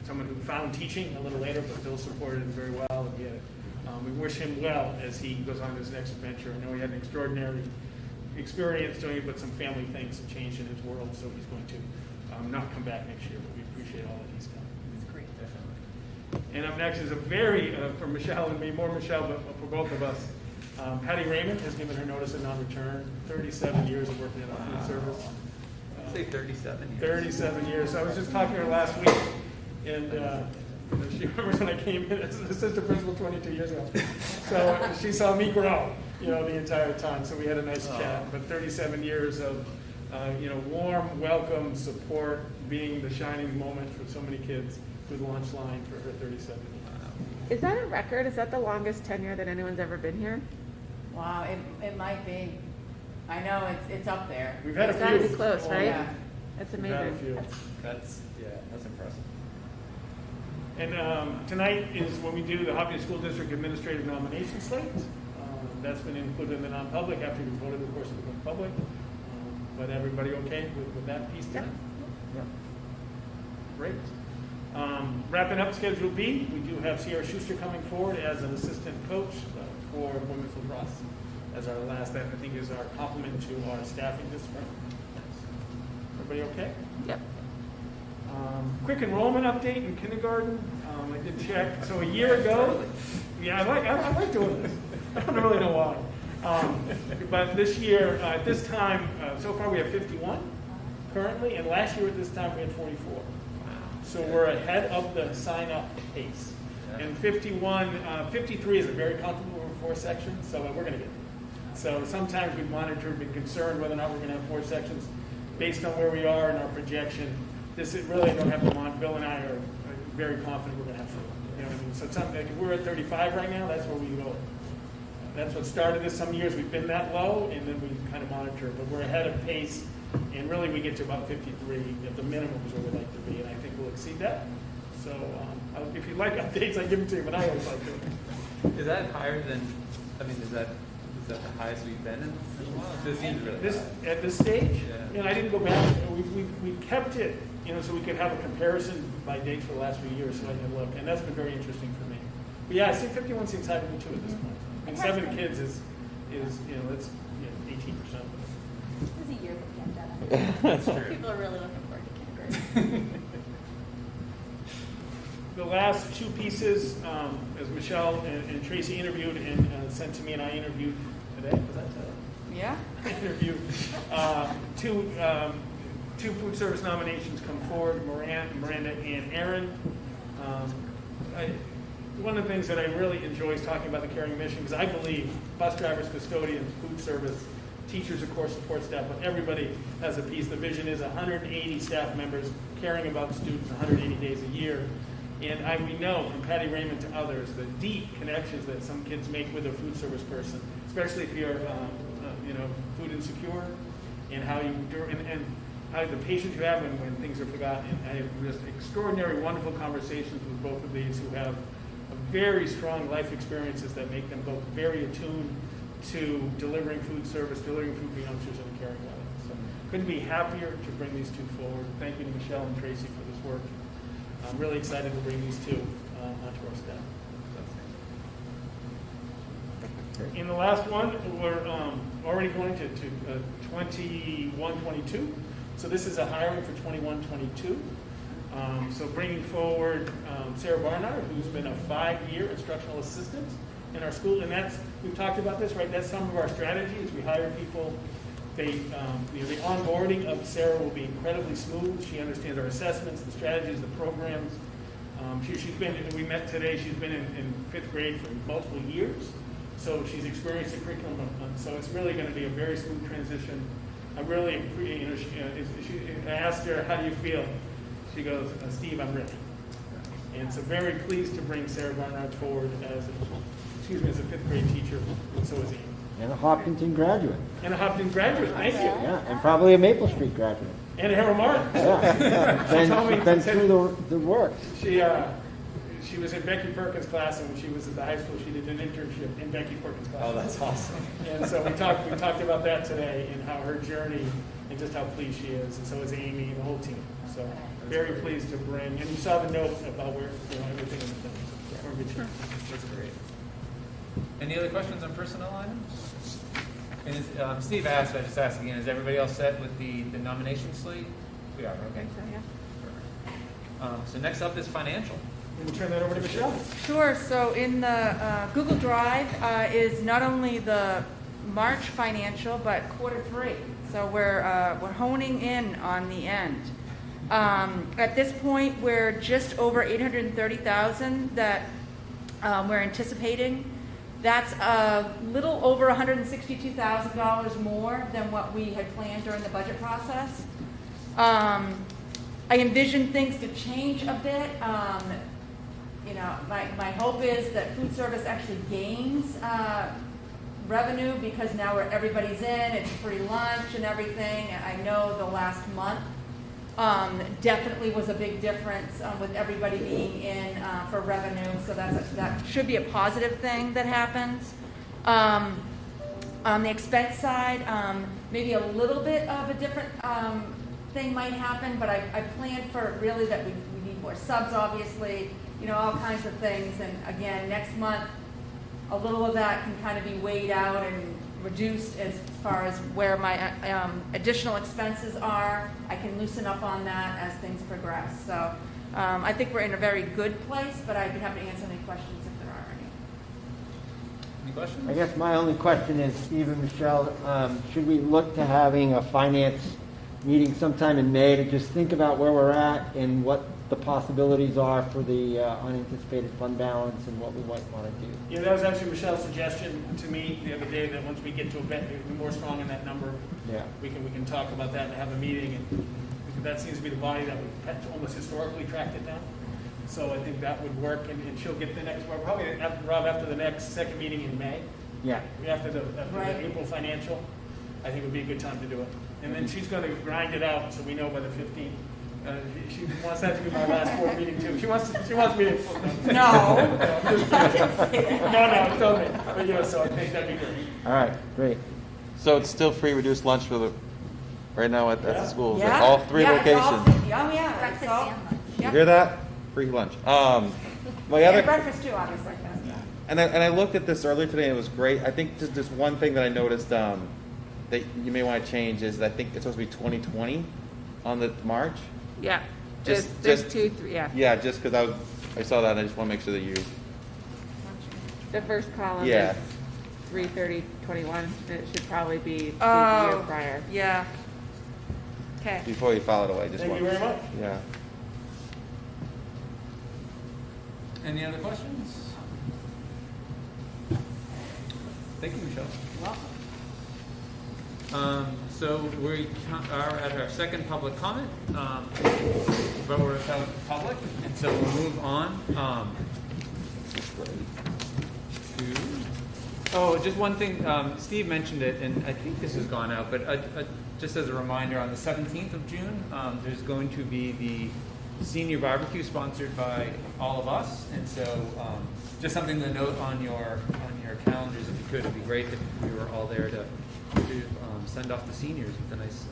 Speaker 2: someone who found teaching a little later, but Bill supported him very well. And we wish him well as he goes on to his next adventure. I know he had an extraordinary experience doing it, but some family things have changed in his world, so he's going to not come back next year. But we appreciate all that he's done.
Speaker 1: That's great. Definitely.
Speaker 2: And up next is a very, for Michelle and me, more Michelle, but for both of us. Patty Raymond has given her notice of non-return, 37 years of working in our food service.
Speaker 1: Say 37 years.
Speaker 2: 37 years. I was just talking to her last week, and she remembers when I came in as assistant principal 22 years ago. So she saw me grow, the entire time. So we had a nice chat. But 37 years of, warm welcome, support, being the shining moment for so many kids through the lunch line for her 37 years.
Speaker 6: Is that a record? Is that the longest tenure that anyone's ever been here?
Speaker 9: Wow, it might be. I know it's up there.
Speaker 2: We've had
Speaker 6: It's
Speaker 2: a
Speaker 6: gotta
Speaker 2: few.
Speaker 6: be close, right?
Speaker 9: Yeah.
Speaker 6: That's
Speaker 2: We've had a
Speaker 6: amazing.
Speaker 2: few.
Speaker 4: That's impressive.
Speaker 2: And tonight is when we do the Hopkinton School District Administrative Nomination Slate. That's been included in the non-public after we voted, of course, it went public. But everybody okay with that piece tonight?
Speaker 4: Yeah.
Speaker 2: Great. Wrapping up Schedule B, we do have Sierra Schuster coming forward as an assistant coach for women's lacrosse. As our last, that I think is our complement to our staffing this spring. Everybody okay?
Speaker 6: Yep.
Speaker 2: Quick enrollment update in kindergarten. I did check. So a year ago, I like doing this. I don't really know why. But this year, at this time, so far we have 51 currently, and last year at this time we had 44. So we're ahead of the sign-up pace. And 53 is a very comfortable over 4 sections, so we're going to get there. So sometimes we've monitored, been concerned whether or not we're going to have 4 sections based on where we are in our projection. This is really, I don't have to monitor. Bill and I are very confident we're going to have 4. You know what I mean? So if we're at 35 right now, that's where we go. That's what started this. Some years we've been that low, and then we kind of monitor. But we're ahead of pace, and really we get to about 53 at the minimum is where we'd like to be, and I think we'll exceed that. So if you'd like updates, I give them to you, but I always like to.
Speaker 1: Is that higher than? I mean, is that the highest we've been in a while? This seems really high.
Speaker 2: At this stage,
Speaker 1: Yeah.
Speaker 2: I didn't go back. We kept it, so we could have a comparison by dates for the last few years, so I can look, and that's been very interesting for me. But yeah, I think 51 seems high to me too at this point. And 7 kids is that's 18%.
Speaker 8: This is a year of the pandemic.
Speaker 1: That's true.
Speaker 8: People are really looking forward to kindergarten.
Speaker 2: The last 2 pieces, as Michelle and Tracy interviewed and sent to me, and I interviewed today. Was that today?
Speaker 9: Yeah.
Speaker 2: Interviewed. Two food service nominations come forward, Miranda and Aaron. One of the things that I really enjoy is talking about the caring mission, because I believe bus drivers, custodians, food service, teachers, of course, support staff, but everybody has a piece. The vision is 180 staff members caring about students 180 days a year. And we know from Patty Raymond to others the deep connections that some kids make with a food service person, especially if you're, food insecure, and how how the patience you have when things are forgotten. And I have just extraordinary, wonderful conversations with both of these who have very strong life experiences that make them both very attuned to delivering food service, delivering food for youngsters in a caring way. So couldn't be happier to bring these 2 forward. Thank you to Michelle and Tracy for this work. I'm really excited to bring these 2 onto our staff. In the last one, we're already going to 21-22. So this is a hiring for 21-22. So bringing forward Sarah Barnard, who's been a 5-year instructional assistant in our school, and we've talked about this, right? That's some of our strategies. We hire people. The onboarding of Sarah will be incredibly smooth. She understands our assessments, the strategies, the programs. We met today. She's been in 5th grade for multiple years, so she's experienced the curriculum. So it's really going to be a very smooth transition. I really, I asked her, "How do you feel?" She goes, "Steve, I'm ready." And so very pleased to bring Sarah Barnard forward as a 5th grade teacher, and so is Amy.
Speaker 5: And a Hopkinton graduate.
Speaker 2: And a Hopkins graduate, thank you.
Speaker 5: Yeah, and probably a Maple Street graduate.
Speaker 2: And a Harold Martin.
Speaker 5: Yeah.
Speaker 2: told me-
Speaker 5: Been
Speaker 2: said-
Speaker 5: through the work.
Speaker 2: She was in Becky Perkins' class, and when she was at the high school, she did an internship in Becky Perkins' class.
Speaker 1: Oh, that's awesome.
Speaker 2: And so we talked about that today and how her journey and just how pleased she is, and so is Amy and the whole team. So very pleased to bring, and you saw the note about where, everything in the thing. So we're in good shape.
Speaker 1: That's great. Any other questions on personnel items? And is, Steve asked, I just asked again, is everybody else set with the nomination slate? We are, okay.
Speaker 6: So, yeah.
Speaker 1: Perfect. So next up is financial.
Speaker 2: We'll turn that over to Michelle.
Speaker 9: Sure, so in the Google Drive is not only the March financial, but Q3. So we're honing in on the end. At this point, we're just over $830,000 that we're anticipating. That's a little over $162,000 more than what we had planned during the budget process. I envision things to change a bit. My hope is that food service actually gains revenue because now everybody's in, it's free lunch and everything. And I know the last month definitely was a big difference with everybody being in for revenue. So that should be a positive thing that happens. On the expense side, maybe a little bit of a different thing might happen, but I planned for really that we need more subs, obviously, all kinds of things. And again, next month, a little of that can kind of be weighed out and reduced as far as where my additional expenses are. I can loosen up on that as things progress. So I think we're in a very good place, but I'd be happy to answer any questions if there are any.
Speaker 1: Any questions?
Speaker 5: I guess my only question is, Steve and Michelle, should we look to having a finance meeting sometime in May to just think about where we're at and what the possibilities are for the unanticipated fund balance and what we might want to do?
Speaker 2: Yeah, that was actually Michelle's suggestion to me the other day, that once we get to a bit more strong in that number,
Speaker 5: Yeah.
Speaker 2: we can talk about that and have a meeting. And that seems to be the body that we've almost historically tracked it down. So I think that would work, and she'll get the next, well, probably after the next second meeting in May,
Speaker 5: Yeah.
Speaker 2: after the
Speaker 9: Right.
Speaker 2: April financial, I think would be a good time to do it. And then she's going to grind it out so we know by the 15th. She wants that to be my last board meeting too. She wants me to.
Speaker 9: No.
Speaker 2: No, totally. But so I think that'd be great.
Speaker 5: All right, great.
Speaker 4: So it's still free reduced lunch for the, right now at the schools, at
Speaker 9: Yeah.
Speaker 4: all three
Speaker 9: Yeah, it's all-
Speaker 4: locations.
Speaker 9: yeah.
Speaker 3: Breakfast
Speaker 9: it's all-
Speaker 3: and lunch.
Speaker 4: You
Speaker 9: Yep.
Speaker 4: hear that? Free lunch. My
Speaker 9: And
Speaker 4: other,
Speaker 9: breakfast too, obviously.
Speaker 4: and I looked at this earlier today and it was great. I think just one thing that I noticed that you may want to change is that I think it's supposed to be 2020 on the March.
Speaker 6: Yeah.
Speaker 4: Just-
Speaker 6: There's
Speaker 4: just-
Speaker 6: 2, 3, yeah.
Speaker 4: Yeah, just because I saw that and I just want to make sure that you.
Speaker 6: The first column
Speaker 4: Yeah.
Speaker 6: is 3/30/21, and it should probably be the
Speaker 9: Oh.
Speaker 6: year prior.
Speaker 9: Yeah. Okay.
Speaker 4: Before you file it away, just
Speaker 2: Thank
Speaker 4: one.
Speaker 2: you very much.
Speaker 4: Yeah.
Speaker 1: Any other questions? Thank you, Michelle. So we are at our second public comment, but we're without public, and so we'll move on to, just one thing, Steve mentioned it, and I think this has gone out, but just as a reminder, on the 17th of June, there's going to be the senior barbecue sponsored by all of us, and so just something to note on your calendars, if you could. It'd be great if we were all there to send off the seniors with a nice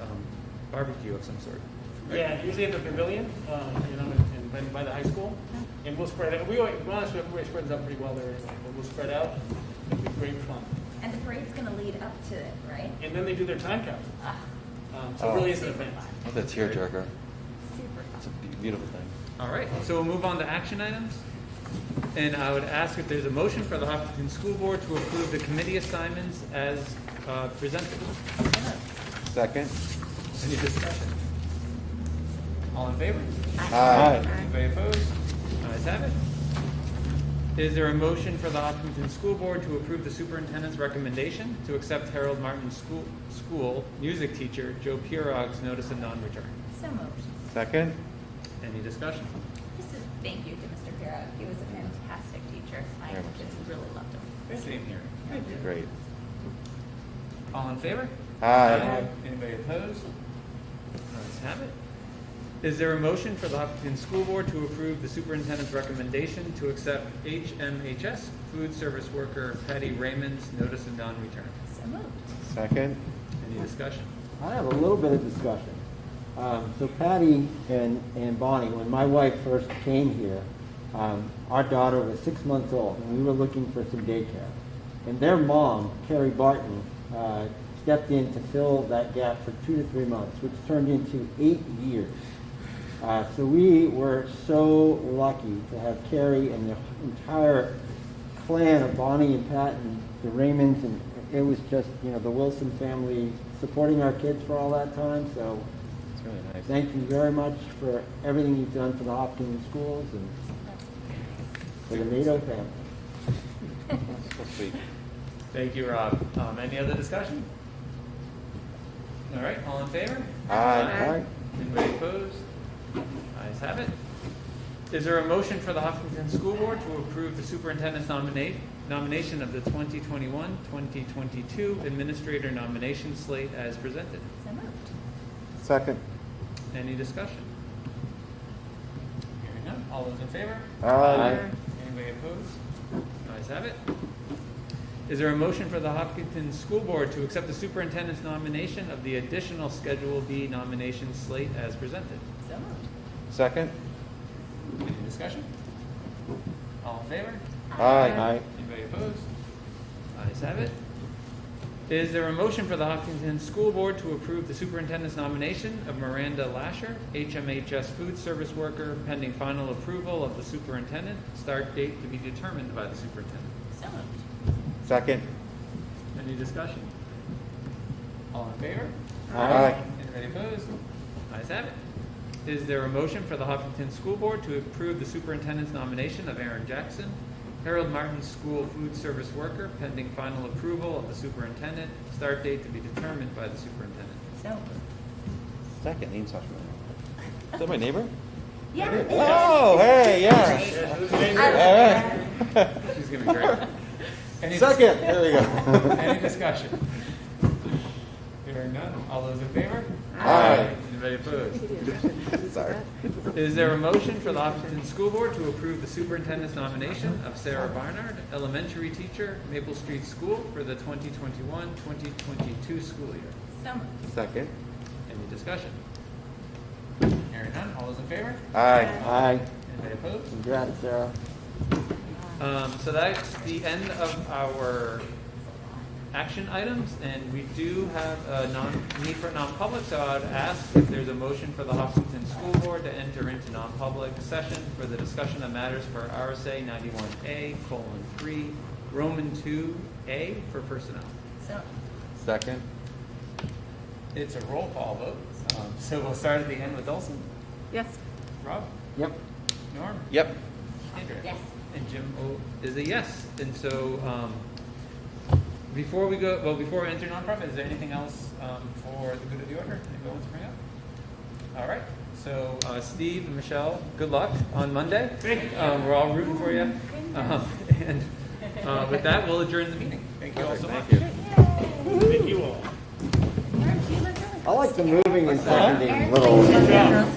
Speaker 1: barbecue of some sort. Right?
Speaker 2: Yeah, usually at the pavilion, and by the high school, and we'll spread it. We always, honestly, everybody spreads out pretty well there anyway, but we'll spread out. It'll be great fun.
Speaker 3: And the parade's going to lead up to it, right?
Speaker 2: And then they do their time capsule. So it really is an event.
Speaker 4: That's a tearjerker.
Speaker 3: Super
Speaker 4: It's
Speaker 3: fun.
Speaker 4: a beautiful thing.
Speaker 1: All right, so we'll move on to action items. And I would ask if there's a motion for the Hopkinton School Board to approve the committee assignments as presented.
Speaker 4: Second.
Speaker 1: Any discussion? All in favor?
Speaker 4: Aye.
Speaker 1: Anybody opposed? Ayes have it. Is there a motion for the Hopkinton School Board to approve the superintendent's recommendation to accept Harold Martin School music teacher Joe Purog's notice of non-return?
Speaker 3: So moved.
Speaker 4: Second.
Speaker 1: Any discussion?
Speaker 3: Just a thank you to Mr. year out. He was a fantastic teacher. My
Speaker 4: Very much
Speaker 3: kids really loved him.
Speaker 1: Same here.
Speaker 4: Great.
Speaker 1: All in favor?
Speaker 4: Aye.
Speaker 1: Anybody opposed? Ayes have it. Is there a motion for the Hopkinton School Board to approve the superintendent's recommendation to accept HMHS food service worker Patty Raymond's notice of non-return?
Speaker 3: So moved.
Speaker 4: Second.
Speaker 1: Any discussion?
Speaker 5: I have a little bit of discussion. So Patty and Bonnie, when my wife first came here, our daughter was 6 months old, and we were looking for some daycare. And their mom, Carrie Barton, stepped in to fill that gap for 2 to 3 months, which turned into 8 years. So we were so lucky to have Carrie and the entire clan of Bonnie and Pat and the Raymonds, and it was just, the Wilson family supporting our kids for all that time. So
Speaker 4: It's really nice.
Speaker 5: thank you very much for everything you've done for the Hopkins schools and for the NATO family.
Speaker 4: That's so sweet.
Speaker 1: Thank you, Rob. Any other discussion? All right, all in favor?
Speaker 4: Aye.
Speaker 1: Anybody opposed? Ayes have it. Is there a motion for the Hopkinton School Board to approve the superintendent's nomination of the 2021-2022 administrator nomination slate as presented?
Speaker 3: So moved.
Speaker 4: Second.
Speaker 1: Any discussion? Hearing none. All those in favor?
Speaker 4: Aye.
Speaker 1: Anybody opposed? Ayes have it. Is there a motion for the Hopkinton School Board to accept the superintendent's nomination of the additional Schedule B nomination slate as presented?
Speaker 3: So moved.
Speaker 4: Second.
Speaker 1: Any discussion? All in favor?
Speaker 4: Aye.
Speaker 1: Anybody opposed? Ayes have it. Is there a motion for the Hopkinton School Board to approve the superintendent's nomination of Miranda Lasher, HMHS food service worker, pending final approval of the superintendent, start date to be determined by the superintendent?
Speaker 3: So moved.
Speaker 4: Second.
Speaker 1: Any discussion? All in favor?
Speaker 4: Aye.
Speaker 1: Anybody opposed? Ayes have it. Is there a motion for the Hopkinton School Board to approve the superintendent's nomination of Aaron Jackson, Harold Martin School food service worker, pending final approval of the superintendent, start date to be determined by the superintendent?
Speaker 3: So moved.
Speaker 4: Second. Name such. Is that my neighbor?
Speaker 3: Yeah.
Speaker 4: Oh, hey, yeah. All right.
Speaker 1: She's gonna be great. Any
Speaker 4: Second. There we go.
Speaker 1: Any discussion? Hearing none. All those in favor?
Speaker 4: Aye.
Speaker 1: Anybody opposed?
Speaker 4: Sorry.
Speaker 1: Is there a motion for the Hopkinton School Board to approve the superintendent's nomination of Sarah Barnard, elementary teacher, Maple Street School, for the 2021-2022 school year?
Speaker 3: So moved.
Speaker 4: Second.
Speaker 1: Any discussion? Hearing none. All those in favor?
Speaker 4: Aye.
Speaker 5: Aye.
Speaker 1: Anybody opposed?
Speaker 5: Congrats, Sarah.
Speaker 1: So that's the end of our action items, and we do have a need for non-public, so I would ask if there's a motion for the Hopkinton School Board to enter into non-public session for the discussion of matters for RSA 91A:3, Roman 2A for personnel.
Speaker 3: So
Speaker 4: Second.
Speaker 1: It's a roll call vote, so we'll start at the end with Olson.
Speaker 6: Yes.
Speaker 1: Rob?
Speaker 5: Yep.
Speaker 1: Norm?
Speaker 4: Yep.
Speaker 1: Andrea?
Speaker 3: yes.
Speaker 1: And Jim is a yes. And so, before we enter non-profit, is there anything else for the good of the order anybody wants to bring up? All right. So, Steve and Michelle, good luck on Monday. We're all rooting for you. And with that, we'll adjourn the meeting. Thank you all so much.
Speaker 4: Thank you.
Speaker 2: Thank you all.
Speaker 5: I like the moving and seconding
Speaker 3: Aaron,
Speaker 5: little.
Speaker 3: please, Girl Scout.